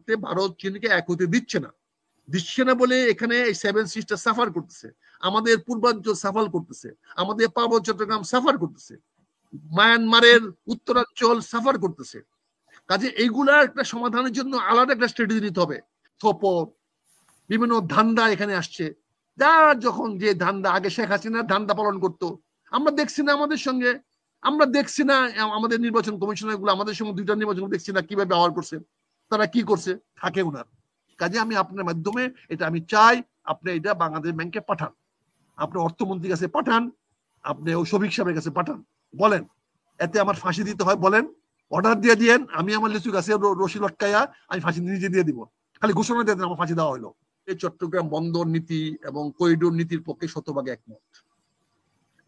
স্বার্থে ভারত চীনকে এক হতে দিচ্ছে না বলে এখানে এই 7 সিস্টার সাফার করতেছে, আমাদের পূর্বাঞ্চল সাফার করতেছে, আমাদের পার্বত্য চট্টগ্রাম সাফার করতেছে, মায়ানমারের উত্তরাঞ্চল সাফার করতেছে। কাজে এইগুলা একটা সমাধানের জন্য আলাদা একটা স্ট্র্যাটেজি নিতে হবে। বিভিন্ন ধান্দা এখানে আসছে, যার যখন যে ধান্দা, আগে শেখ হাসিনা ধান্দা পালন করতো, আমরা দেখছি না আমাদের সঙ্গে, আমরা দেখছি না আমাদের নির্বাচন কমিশনার গুলো আমাদের সঙ্গে 2টা নির্বাচন দেখছি না কিভাবে ব্যবহার করছে, তারা কি করছে থাকে ওনার। কাজে আমি আপনার মাধ্যমে এটা আমি চাই আপনি এটা বাংলাদেশ ব্যাংকে পাঠান, আপনি অর্থমন্ত্রীর কাছে পাঠান, আপনি ওই শফিক সাহেবের কাছে পাঠান, বলেন এতে আমার ফাঁসি দিতে হয় বলেন, অর্ডার দিয়ে দিয়েন, আমি আমার লিচু গাছে রশি লটকাইয়া আমি ফাঁসি নিজে দিয়ে দিব, খালি ঘোষণা দিয়ে দেন আমার ফাঁসি দেওয়া হলো। এই চট্টগ্রাম বন্দর নীতি এবং করিডোর নীতির পক্ষে শতভাগ একমত,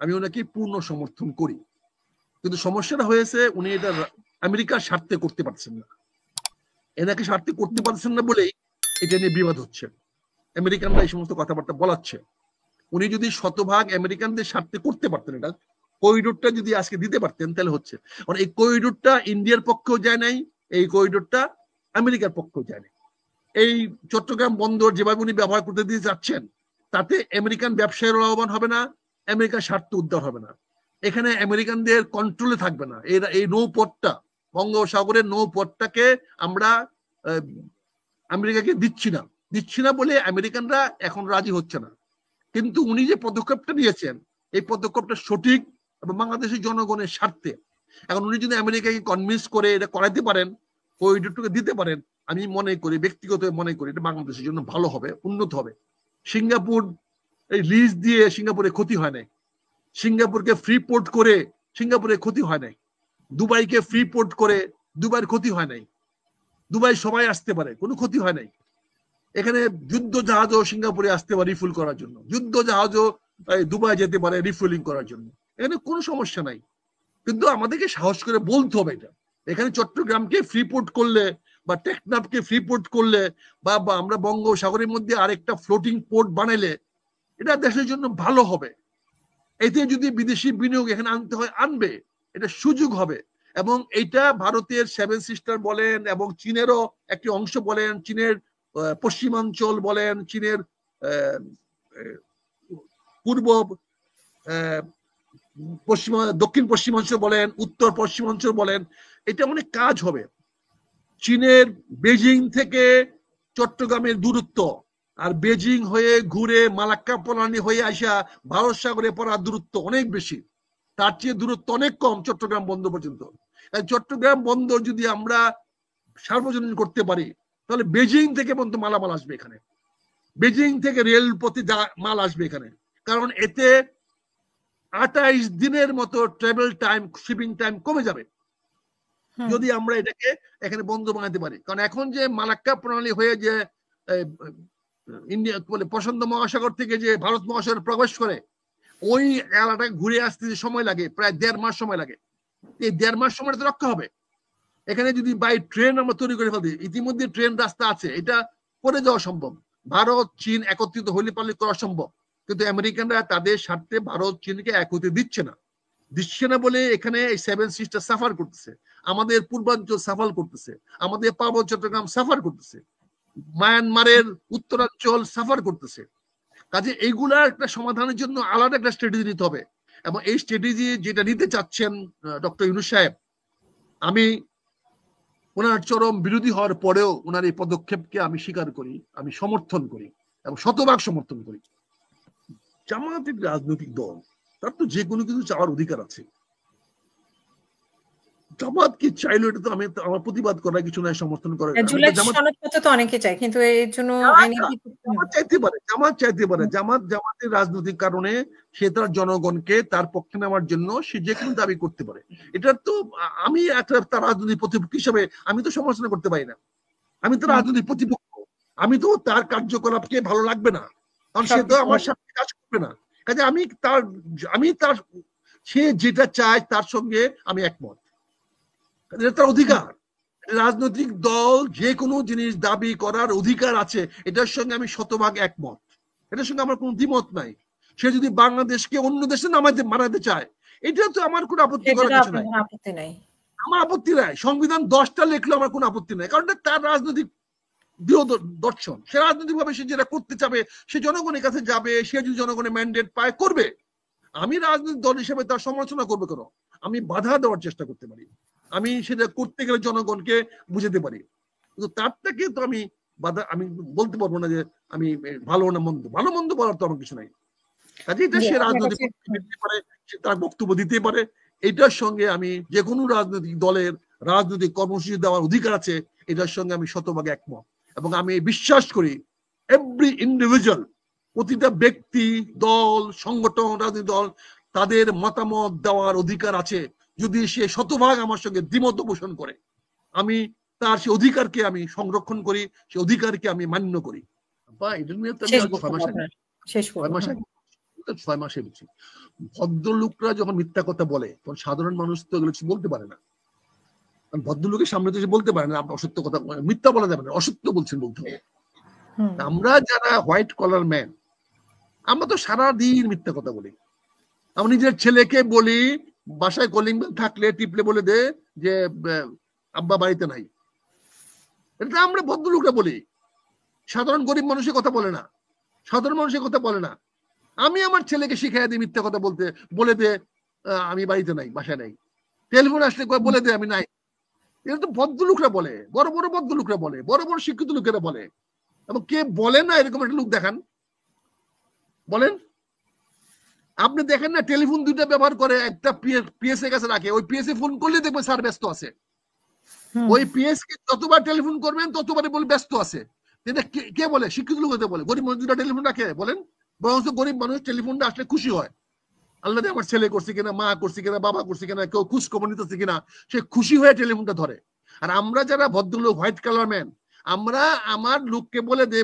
আমি ওনাকে পূর্ণ সমর্থন করি। কিন্তু সমস্যাটা হয়েছে উনি এটা আমেরিকার স্বার্থে করতে পারছেন না, এনাকে স্বার্থে করতে পারছেন না বলেই এটা নিয়ে বিবাদ হচ্ছে, আমেরিকানরা এই সমস্ত কথাবার্তা বলাচ্ছে। উনি যদি শতভাগ আমেরিকানদের স্বার্থে করতে পারতেন, এটা করিডোরটা যদি আজকে দিতে পারতেন তাহলে হচ্ছে। মানে এই করিডোরটা ইন্ডিয়ার পক্ষেও যায় নাই, এই করিডোরটা আমেরিকার পক্ষেও যায় নাই। এই চট্টগ্রাম বন্দর যেভাবে উনি ব্যবহার করতে দিয়ে যাচ্ছেন, তাতে আমেরিকান ব্যবসায়ীর লাভবান হবে না, আমেরিকার স্বার্থ উদ্ধার হবে না, এখানে আমেরিকানদের কন্ট্রোলে থাকবে না। এই নৌপথটা, বঙ্গোপসাগরের নৌপথটাকে আমরা আমেরিকাকে দিচ্ছি না বলে আমেরিকানরা এখন রাজি হচ্ছে না। কিন্তু উনি যে পদক্ষেপটা নিয়েছেন, এই পদক্ষেপটা সঠিক এবং বাংলাদেশের জনগণের স্বার্থে। এখন উনি যদি আমেরিকাকে কনভিন্স করে এটা করাইতে পারেন, করিডোরটাকে দিতে পারেন, আমি মনে করি, ব্যক্তিগত মনে করি এটা বাংলাদেশের জন্য ভালো হবে, উন্নত হবে। সিঙ্গাপুর এই লিজ দিয়ে সিঙ্গাপুরে ক্ষতি হয় নাই, সিঙ্গাপুরকে ফ্রি পোর্ট করে সিঙ্গাপুরে ক্ষতি হয় নাই, দুবাইকে ফ্রি পোর্ট করে দুবাইয়ের ক্ষতি হয় নাই, দুবাই সবাই আসতে পারে, কোনো ক্ষতি হয় নাই। এখানে যুদ্ধ জাহাজও সিঙ্গাপুরে আসতে পারে রিফুল করার জন্য, যুদ্ধ জাহাজও দুবাই যেতে পারে রিফুলিং করার জন্য, এখানে কোনো সমস্যা নাই। কিন্তু আমাদেরকে সাহস করে বলতে হবে এটা। এখানে চট্টগ্রামকে ফ্রি পোর্ট করলে বা টেকনাফকে ফ্রি পোর্ট করলে বা আমরা বঙ্গোপসাগরের মধ্যে আরেকটা ফ্লোটিং পোর্ট বানাইলে এটা দেশের জন্য ভালো হবে। এতে যদি বিদেশি বিনিয়োগ এখানে আনতে হয় আনবে, এটা সুযোগ হবে। এবং এটা ভারতের 7 সিস্টার বলেন এবং চীনেরও একটি অংশ বলেন, চীনের পশ্চিমাঞ্চল বলেন, চীনের পূর্ব দক্ষিণ পশ্চিমাঞ্চল বলেন, উত্তর পশ্চিমাঞ্চল বলেন, এটা অনেক কাজ হবে। চীনের বেজিং থেকে চট্টগ্রামের দূরত্ব আর বেজিং হয়ে ঘুরে মালাক্কা পলানি হয়ে আসা ভারত সাগরে পড়ার দূরত্ব অনেক বেশি, তার চেয়ে দূরত্ব অনেক কম চট্টগ্রাম বন্দর পর্যন্ত। চট্টগ্রাম বন্দর যদি আমরা সার্বজনীন করতে পারি, তাহলে বেজিং থেকে পর্যন্ত মালামাল আসবে এখানে, বেজিং থেকে রেলপথে মাল আসবে এখানে। কারণ এতে 28 দিনের মতো ট্রাভেল টাইম, শিপিং টাইম কমে যাবে যদি আমরা এটাকে এখানে বন্ধ বানাতে পারি। কারণ এখন যে মালাক্কা প্রণালী হয়ে যে ইন্ডিয়া বলে প্রশান্ত মহাসাগর থেকে যে ভারত মহাসাগর প্রবেশ করে, ওই এলাকাটা ঘুরে আসতে যে সময় লাগে প্রায় 1.5 মাস সময় লাগে। এই 1.5 মাস সময়টা রক্ষা হবে এখানে যদি বাই ট্রেন আমরা তৈরি করে ফেলি। ইতিমধ্যে ট্রেন রাস্তা আছে, এটা করে যাওয়া সম্ভব। ভারত চীন একত্রিত হলে পারলে করা সম্ভব। কিন্তু আমেরিকানরা তাদের স্বার্থে ভারত চীনকে এক হতে দিচ্ছে না বলে এখানে এই 7 সিস্টার সাফার করতেছে, আমাদের পূর্বাঞ্চল সাফার করতেছে, আমাদের পার্বত্য চট্টগ্রাম সাফার করতেছে, মায়ানমারের উত্তরাঞ্চল সাফার করতেছে। কাজে এইগুলা একটা সমাধানের জন্য আলাদা একটা স্ট্র্যাটেজি নিতে হবে। এবং এই স্ট্র্যাটেজি যেটা নিতে চাচ্ছেন ডক্টর ইউনূস সাহেব, আমি ওনার চরম বিরোধী হওয়ার পরেও ওনার এই পদক্ষেপকে আমি স্বীকার করি, আমি সমর্থন করি এবং শতভাগ সমর্থন করি। জামায়াত একটি রাজনৈতিক দল, তার তো যে কোনো কিছু চাওয়ার অধিকার আছে। জামাত কি চাইলো এটা তো আমি আমার প্রতিবাদ করার কিছু নাই, সমর্থন করার। সনদপত্র তো অনেকে চায়, কিন্তু এর জন্য জামাত চাইতে পারে জামাতের রাজনৈতিক কারণে সে তার জনগণকে তার পক্ষে নেওয়ার জন্য সে যে কোনো দাবি করতে পারে। এটা তো আমি একটা তার রাজনৈতিক প্রতিপক্ষ হিসেবে আমি তো সমালোচনা করতে পারি না। আমি তো রাজনৈতিক প্রতিপক্ষ, আমি তো তার কার্যকলাপকে ভালো লাগবে না, কারণ সে তো আমার সাথে কাজ করবে না। কাজে আমি তার সে যেটা চায় তার সঙ্গে আমি একমত, এটা তার অধিকার। রাজনৈতিক দল যে কোনো জিনিস দাবি করার অধিকার আছে, এটার সঙ্গে আমি শতভাগ একমত, এটার সঙ্গে আমার কোনো দ্বিমত নাই। সে যদি বাংলাদেশকে অন্য দেশে মানাতে চায়, এটা তো আমার কোনো আপত্তি করার কিছু নাই, আমার আপত্তি নাই। সংবিধান 10টা লিখলেও আমার কোনো আপত্তি নাই, কারণ তার রাজনৈতিক দৃঢ় দর্শন। সে রাজনৈতিক ভাবে সে যেটা করতে চাবে, সে জনগণের কাছে যাবে, সে যদি জনগণের ম্যান্ডেট পায় করবে। আমি রাজনৈতিক দল হিসেবে তার সমালোচনা করবো কেন? আমি বাধা দেওয়ার চেষ্টা করতে পারি, আমি সেটা করতে গেলে জনগণকে বুঝাতে পারি, কিন্তু তার থেকে তো আমি বাধা আমি বলতে পারবো না যে আমি ভালো না মন্দ। ভালো মন্দ বলার তো আমার কিছু নাই। কাজে এটা সে রাজনৈতিক পারে, সে তার বক্তব্য দিতে পারে। এটার সঙ্গে আমি যে কোনো রাজনৈতিক দলের রাজনৈতিক কর্মসূচি দেওয়ার অধিকার আছে, এটার সঙ্গে আমি শতভাগ একমত। এবং আমি বিশ্বাস করি এভরি ইন্ডিভিজুয়াল, প্রতিটা ব্যক্তি, দল, সংগঠন, রাজনৈতিক দল, তাদের মতামত দেওয়ার অধিকার আছে। যদি সে শতভাগ আমার সঙ্গে দ্বিমত পোষণ করে, আমি তার সে অধিকারকে আমি সংরক্ষণ করি, সে অধিকারকে আমি মান্য করি। বা এটা নিয়ে তো আমি 6 মাসে বুঝছি। ভদ্রলোকরা যখন মিথ্যা কথা বলে তখন সাধারণ মানুষ তো এগুলো কিছু বলতে পারে না। ভদ্রলোকের সামনে তো বলতে পারে না অসত্য কথা, মিথ্যা বলা যাবে না, অসত্য বলছেন বলতে হবে। আমরা যারা হোয়াইট কলার ম্যান, আমরা তো সারাদিন মিথ্যা কথা বলি। আমি নিজের ছেলেকে বলি বাসায় কলিং বেল থাকলে টিপলে বলে দে যে আব্বা বাড়িতে নাই। এটা আমরা ভদ্রলোকরা বলি। সাধারণ গরিব মানুষের কথা বলে না, সাধারণ মানুষের কথা বলে না। আমি আমার ছেলেকে শিখাই দিই মিথ্যা কথা বলতে, বলে দে আমি বাড়িতে নাই, বাসায় নাই। টেলিফোন আসলে বলে দে আমি নাই। এটা তো ভদ্রলোকরা বলে, বড় বড় ভদ্রলোকরা বলে, বড় বড় শিক্ষিত লোকেরা বলে। এবং কে বলে না এরকম একটা লোক দেখান, বলেন। আপনি দেখেন না টেলিফোন দুইটা ব্যবহার করে, একটা পিএস এর কাছে রাখে, ওই পিএস এ ফোন করলে দেখবেন স্যার ব্যস্ত আছে। ওই পিএস কে যতবার টেলিফোন করবেন ততবারই বলে ব্যস্ত আছে। এটা কে বলে? শিক্ষিত লোক বলে। গরিব মানুষ দুটা টেলিফোন রাখে বলেন? বরং গরিব মানুষ টেলিফোনটা আসলে খুশি হয়, আল্লাহ আমার ছেলে করছে কিনা, মা করছে কিনা, বাবা করছে কিনা, কেউ খুশ খবর নিতেছে কিনা, সে খুশি হয়ে টেলিফোনটা ধরে। আর আমরা যারা ভদ্রলোক, হোয়াইট কালার ম্যান, আমরা আমার লোককে বলে দে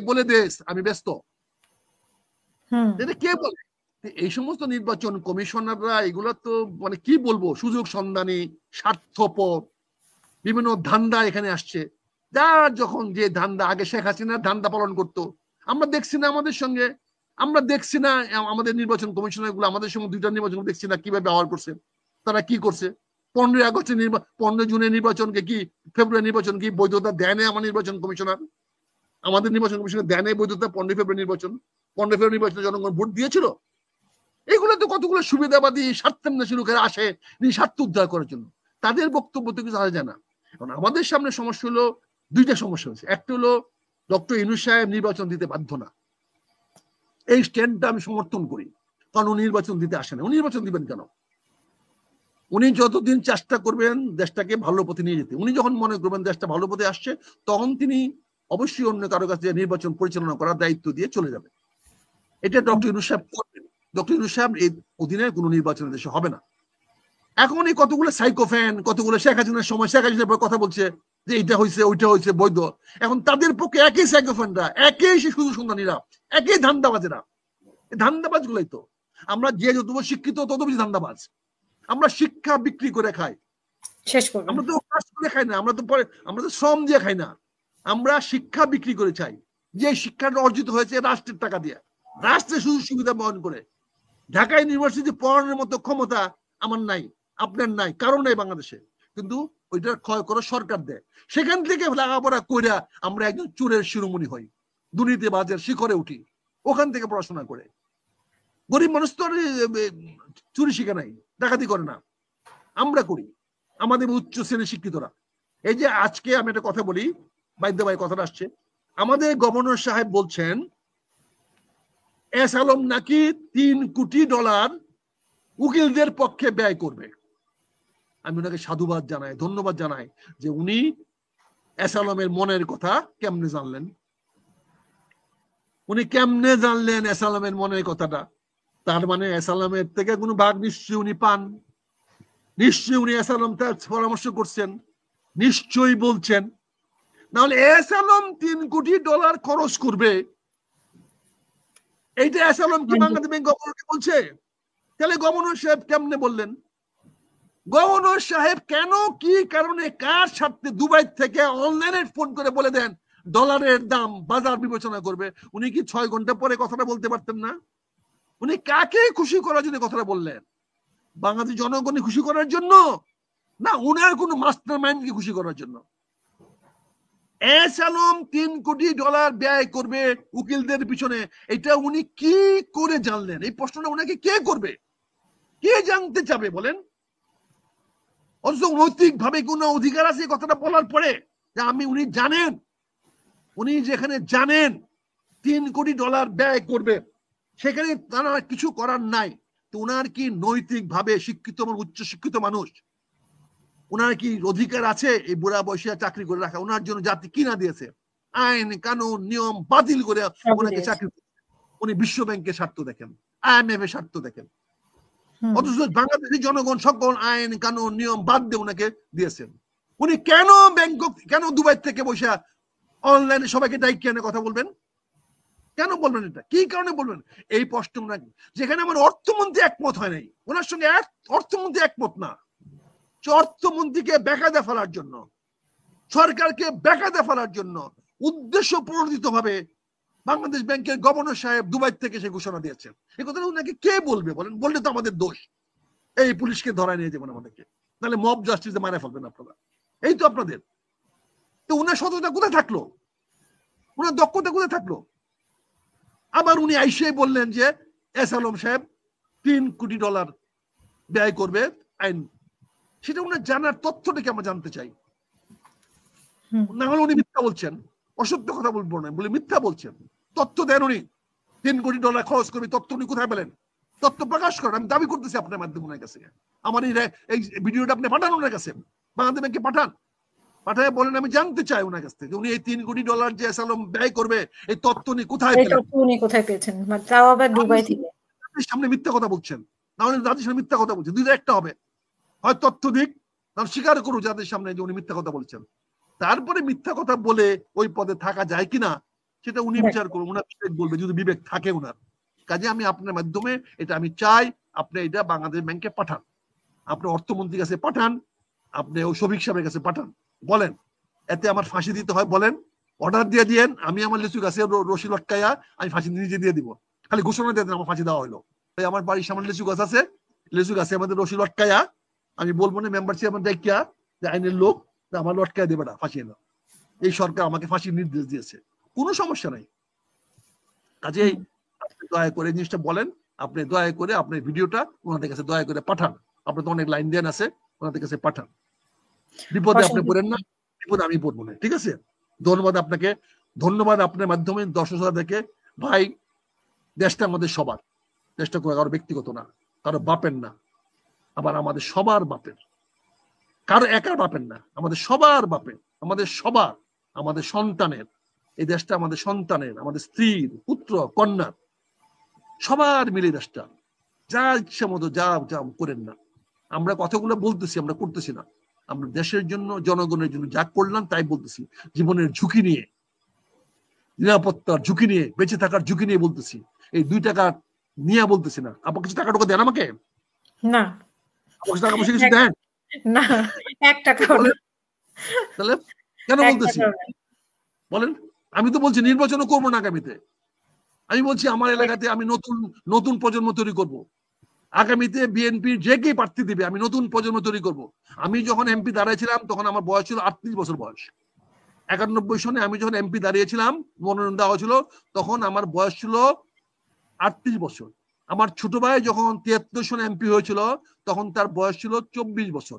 আমি ব্যস্ত। এটা কে বলে? এই সমস্ত নির্বাচন কমিশনাররা এগুলা তো মানে কি বলবো, সুযোগ সন্ধানী, স্বার্থপর, বিভিন্ন ধান্দা এখানে আসছে। যার যখন যে ধান্দা, আগে শেখ হাসিনার ধান্দা পালন করতো, আমরা দেখছি না আমাদের সঙ্গে, আমরা দেখছি না আমাদের নির্বাচন কমিশনার গুলো আমাদের সঙ্গে 2টা নির্বাচন দেখছি না কিভাবে ব্যবহার করছে, তারা কি করছে। 15 আগস্টের 15 জুনের নির্বাচনকে কি, ফেব্রুয়ারি নির্বাচন কি বৈধতা দেয় না আমার নির্বাচন কমিশনার? আমাদের নির্বাচন কমিশনার দেয় না বৈধতা 15 ফেব্রুয়ারি নির্বাচন? 15 ফেব্রুয়ারি নির্বাচনে জনগণ ভোট দিয়েছিল। এগুলো তো কতগুলো সুবিধাবাদী স্বার্থান্বেষী লোকেরা আসে স্বার্থ উদ্ধার করার জন্য, তাদের বক্তব্য তো কিছু আসা যায় না। কারণ আমাদের সামনে সমস্যা হলো, 2টা সমস্যা হচ্ছে। একটা হলো ডক্টর ইউনূস সাহেব নির্বাচন দিতে বাধ্য না, এই স্ট্যান্ডটা আমি সমর্থন করি। কারণ উনি নির্বাচন দিতে আসেন না, উনি নির্বাচন দিবেন কেন? উনি যতদিন চেষ্টা করবেন দেশটাকে ভালো পথে নিয়ে যেতে, উনি যখন মনে করবেন দেশটা ভালো পথে আসছে, তখন তিনি অবশ্যই অন্য কারো কাছে নির্বাচন পরিচালনা করার দায়িত্ব দিয়ে চলে যাবে। এটা ডক্টর ইউনূস সাহেব করবেন। ডক্টর ইউনূস সাহেব এই অধীনে কোনো নির্বাচন দেশে হবে না। এখন এই কতগুলো সাইকোফ্যান, কতগুলো শেখ হাসিনার সময় শেখ হাসিনার কথা বলছে যে এইটা হয়েছে ওইটা হয়েছে বৈধ। এখন তাদের পক্ষে একই সাইকোফ্যানরা, একই শিশু সন্ধানীরা, একই ধান্দাবাজেরা। ধান্দাবাজ গুলাই তো আমরা, যে যত শিক্ষিত তত বেশি ধান্দাবাজ। আমরা শিক্ষা বিক্রি করে খাই, আমরা তো কাজ করে খাই না, আমরা তো শ্রম দিয়ে খাই না, আমরা শিক্ষা বিক্রি করে চাই। যে শিক্ষাটা অর্জিত হয়েছে রাষ্ট্রের টাকা দিয়ে, রাষ্ট্রের সুযোগ সুবিধা বহন করে। ঢাকা ইউনিভার্সিটি পড়ানোর মতো ক্ষমতা আমার নাই, আপনার নাই, কারণ নাই বাংলাদেশে, কিন্তু ওইটা ক্ষয় করে সরকার দেয়। সেখান থেকে লেখাপড়া কইরা আমরা একজন চোরের শিরোমণি হই, দুর্নীতিবাজের শিখরে উঠি, ওখান থেকে পড়াশোনা করে। গরিব মানুষ তো চুরি শিখে নাই, ডাকাতি করে না, আমরা করি, আমাদের উচ্চ শ্রেণীর শিক্ষিতরা। এই যে আজকে আমি একটা কথা বলি, বাইদ্য ভাই কথাটা আসছে, আমাদের গভর্নর সাহেব বলছেন এস আলম নাকি $3 কোটি উকিলদের পক্ষে ব্যয় করবে। আমি ওনাকে সাধুবাদ জানাই, ধন্যবাদ জানাই যে উনি এস আলমের মনের কথা কেমনে জানলেন। উনি কেমনে জানলেন এস আলমের মনের কথাটা? তার মানে এস আলমের থেকে কোনো ভাগ নিশ্চয়ই উনি পান, নিশ্চয়ই উনি এস আলম তার পরামর্শ করছেন, নিশ্চয়ই বলছেন। নাহলে এস আলম $3 কোটি খরচ করবে, এইটা এস আলম কি বাংলাদেশ ব্যাংক গভর্নরকে বলছে? তাহলে গভর্নর সাহেব কেমনে বললেন? গভর্নর সাহেব কেন, কি কারণে, কার স্বার্থে দুবাই থেকে অনলাইনে ফোন করে বলে দেন ডলারের দাম বাজার বিবেচনা করবে? উনি কি 6 ঘন্টা পরে কথাটা বলতে পারতেন না? উনি কাকে খুশি করার জন্য কথাটা বললেন? বাংলাদেশ জনগণকে খুশি করার জন্য, না উনার কোন মাস্টার মাইন্ডকে খুশি করার জন্য? এস আলম $3 কোটি ব্যয় করবে উকিলদের পিছনে, এটা উনি কি করে জানলেন? এই প্রশ্নটা উনাকে কে করবে, কে জানতে চাবে বলেন? অথচ নৈতিক ভাবে কোনো অধিকার আছে কথাটা বলার পরে যে উনি জানেন, উনি যেখানে জানেন $3 কোটি ব্যয় করবে, সেখানে তারা কিছু করার নাই, তো উনার কি নৈতিক ভাবে শিক্ষিত উচ্চ শিক্ষিত মানুষ, উনার কি অধিকার আছে এই বুড়া বয়সে চাকরি করে রাখা? উনার জন্য জাতি কিনা দিয়েছে, আইন কানুন নিয়ম বাতিল করে ওনাকে চাকরি, উনি বিশ্ব ব্যাংকের স্বার্থ দেখেন, IMF এর স্বার্থ দেখেন, অথচ বাংলাদেশি জনগণ সকল আইন কানুন নিয়ম বাদ দিয়ে ওনাকে দিয়েছেন। উনি কেন ব্যাংকক, কেন দুবাই থেকে বসে অনলাইনে সবাইকে ডাইক এনে কথা বলবেন? কেন বলবেন এটা? কি কারণে বলবেন? এই প্রশ্ন নাকি যেখানে আমার অর্থমন্ত্রী একমত হয় নাই, ওনার সঙ্গে অর্থমন্ত্রী একমত না, অর্থমন্ত্রীকে বেকায়দা ফেলার জন্য, সরকারকে বেকায়দা ফেলার জন্য উদ্দেশ্য প্রণোদিত ভাবে বাংলাদেশ ব্যাংকের গভর্নর সাহেব দুবাই থেকে সে ঘোষণা দিয়েছেন। এই কথাটা ওনাকে কে বলবে বলেন? বললে তো আমাদের দোষ, এই পুলিশকে ধরায় নিয়ে যাবেন আমাদেরকে, তাহলে মব জাস্টিসে মারা ফেলবেন আপনারা, এই তো আপনাদের। তো উনার সততা কোথায় থাকলো, উনার দক্ষতা কোথায় থাকলো? আবার উনি আইসে বললেন যে এস আলম সাহেব $3 কোটি ব্যয় করবে আইন, সেটা উনার জানার তথ্যটাকে আমরা জানতে চাই। না হলে উনি মিথ্যা বলছেন, অসত্য কথা বলবো না বলে মিথ্যা বলছেন। তথ্য দেন উনি, $3 কোটি খরচ করবে, তথ্য উনি কোথায় পেলেন? তথ্য প্রকাশ করেন, আমি দাবি করতেছি আপনার মাধ্যমে ওনার কাছে। আমার এই ভিডিওটা আপনি পাঠান ওনার কাছে, বাংলাদেশ ব্যাংকে পাঠান, পাঠায় বলেন আমি জানতে চাই ওনার কাছ থেকে উনি এই $3 কোটি যে এস আলম ব্যয় করবে এই তথ্য উনি কোথায় পেলেন? উনি কোথায় পেয়েছেন, তাও আবার দুবাই থেকে। সামনে মিথ্যা কথা বলছেন, না হলে জাতির সামনে মিথ্যা কথা বলছেন, দুইটা একটা হবে, হয় তথ্য দিক, তাহলে স্বীকার করুন জাতির সামনে যে উনি মিথ্যা কথা বলছেন। তারপরে মিথ্যা কথা বলে ওই পদে থাকা যায় কিনা সেটা উনি বিচার করুন, উনার বিবেক বলবে, যদি বিবেক থাকে উনার। কাজে আমি আপনার মাধ্যমে এটা আমি চাই আপনি এটা বাংলাদেশ ব্যাংকে পাঠান, আপনি অর্থমন্ত্রীর কাছে পাঠান, আপনি ওই শফিক সাহেবের কাছে পাঠান, বলেন এতে আমার ফাঁসি দিতে হয় বলেন, অর্ডার দিয়ে দিয়েন, আমি আমার লিচু গাছে রশি লটকাইয়া আমি ফাঁসি নিজে দিয়ে দিব, খালি ঘোষণা দিয়ে দেন আমার ফাঁসি দেওয়া হলো। তাই আমার বাড়ির সামনে লিচু গাছ আছে, লিচু গাছে আমাদের রশি লটকাইয়া আমি বলবো না মেম্বার চেয়ারম্যান দেখিয়া যে আইনের লোক আমার লটকায় দেবে না, ফাঁসিয়ে না, এই সরকার আমাকে ফাঁসির নির্দেশ দিয়েছে, কোনো সমস্যা নাই। কাজেই দয়া করে জিনিসটা বলেন, আপনি দয়া করে আপনি ভিডিওটা ওনাদের কাছে দয়া করে পাঠান, আপনার তো অনেক লাইন দেন আছে, ওনাদের কাছে পাঠান। বিপদে আপনি পড়েন না, বিপদে আমি পড়বো না, ঠিক আছে? ধন্যবাদ আপনাকে, ধন্যবাদ আপনার মাধ্যমে দর্শকদেরকে। ভাই দেশটা আমাদের সবার, দেশটা কারো ব্যক্তিগত না, কারো বাপের না, আবার আমাদের সবার বাপের, কারো একার বাপের না, আমাদের সবার বাপের, আমাদের সবার, আমাদের সন্তানের, এই দেশটা আমাদের সন্তানের, আমাদের স্ত্রীর, পুত্র কন্যার, সবার মিলে দেশটা, যা ইচ্ছা মতো যা যা করেন না, আমরা কথাগুলো বলতেছি, আমরা করতেছি না, আমরা দেশের জন্য জনগণের জন্য যা করলাম তাই বলতেছি, জীবনের ঝুঁকি নিয়ে, নিরাপত্তার ঝুঁকি নিয়ে, বেঁচে থাকার ঝুঁকি নিয়ে বলতেছি, এই 2 টাকা নিয়ে বলতেছি না। আপনার কিছু টাকা দেন আমাকে? না, আপনার টাকা পয়সা কিছু দেন না, 1 টাকা। তাহলে কেন বলতেছি বলেন? আমি তো বলছি নির্বাচনও করবো না আগামীতে, আমি বলছি আমার এলাকাতে আমি নতুন প্রজন্ম তৈরি করব, আগামীতে বিএনপির যে কে প্রার্থী দিবে আমি নতুন প্রজন্ম তৈরি করব। আমি যখন এমপি দাঁড়িয়েছিলাম তখন আমার বয়স ছিল 38 বছর বয়স, 91 সনে আমি যখন এমপি দাঁড়িয়েছিলাম, মনোনয়ন দেওয়া হয়েছিল, তখন আমার বয়স ছিল 38 বছর। আমার ছোট ভাই যখন 73 সনে এমপি হয়েছিল তখন তার বয়স ছিল 24 বছর,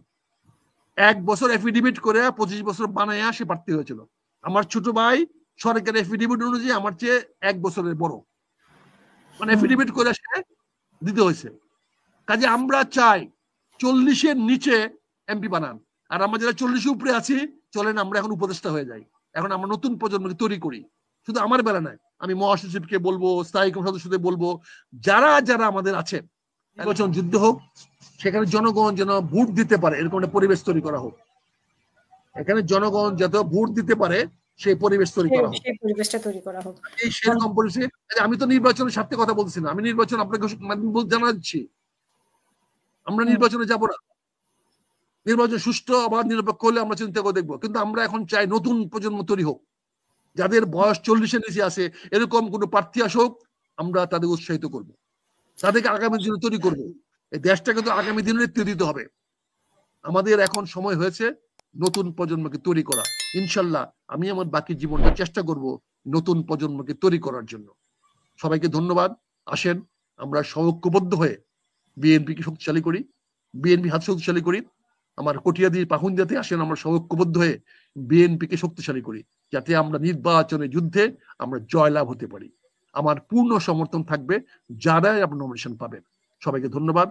1 বছর এফিডেভিট করে 25 বছর বানাইয়া সে প্রার্থী হয়েছিল। আমার ছোট ভাই সরকারি এফিডেভিট অনুযায়ী আমার চেয়ে 1 বছরের বড়, মানে এফিডেভিট করে সে দিতে হয়েছে। কাজে আমরা চাই 40-এর নিচে এমপি বানান, আর আমরা যারা 40-এর উপরে আছি চলেন আমরা এখন উপদেষ্টা হয়ে যাই, এখন আমরা নতুন প্রজন্মকে তৈরি করি। শুধু আমার বেলা নয়, আমি মহাসচিবকে বলবো, স্থায়ী সদস্যদের বলবো, যারা যারা আমাদের আছে, নির্বাচন যুদ্ধ হোক, সেখানে জনগণ যেন ভোট দিতে পারে এরকম একটা পরিবেশ তৈরি করা হোক, এখানে জনগণ যত ভোট দিতে পারে সেই পরিবেশ তৈরি করা হোক, সেই পরিবেশটা তৈরি করা হোক। এই সেরকম পরিবেশে আমি তো নির্বাচনের স্বার্থে কথা বলছি না, আমি নির্বাচন আপনাকে জানা দিচ্ছি, আমরা নির্বাচনে যাব না, নির্বাচন সুষ্ঠু আবার নিরপেক্ষ হলে আমরা চিন্তা করে দেখবো, কিন্তু আমরা এখন চাই নতুন প্রজন্ম তৈরি হোক, যাদের বয়স 40-এর নিচে আছে এরকম কোন প্রার্থী আসুক, আমরা তাদের উৎসাহিত করব, তাদেরকে আগামী দিনে তৈরি করব, এই দেশটাকে তো আগামী দিনে নেতৃত্ব দিতে হবে। আমাদের এখন সময় হয়েছে নতুন প্রজন্মকে তৈরি করা। ইনশাল্লাহ আমি আমার বাকি জীবনটা চেষ্টা করব নতুন প্রজন্মকে তৈরি করার জন্য। সবাইকে ধন্যবাদ। আসেন আমরা সৌক্যবদ্ধ হয়ে বিএনপিকে শক্তিশালী করি, বিএনপি হাত শক্তিশালী করি। আমার কটিয়াদি পাহুন্দিয়াতে আসেন আমরা সৌক্যবদ্ধ হয়ে বিএনপিকে শক্তিশালী করি, যাতে আমরা নির্বাচনের যুদ্ধে আমরা জয়লাভ হতে পারি। আমার পূর্ণ সমর্থন থাকবে যারাই আপনার নমিনেশন পাবেন। সবাইকে ধন্যবাদ।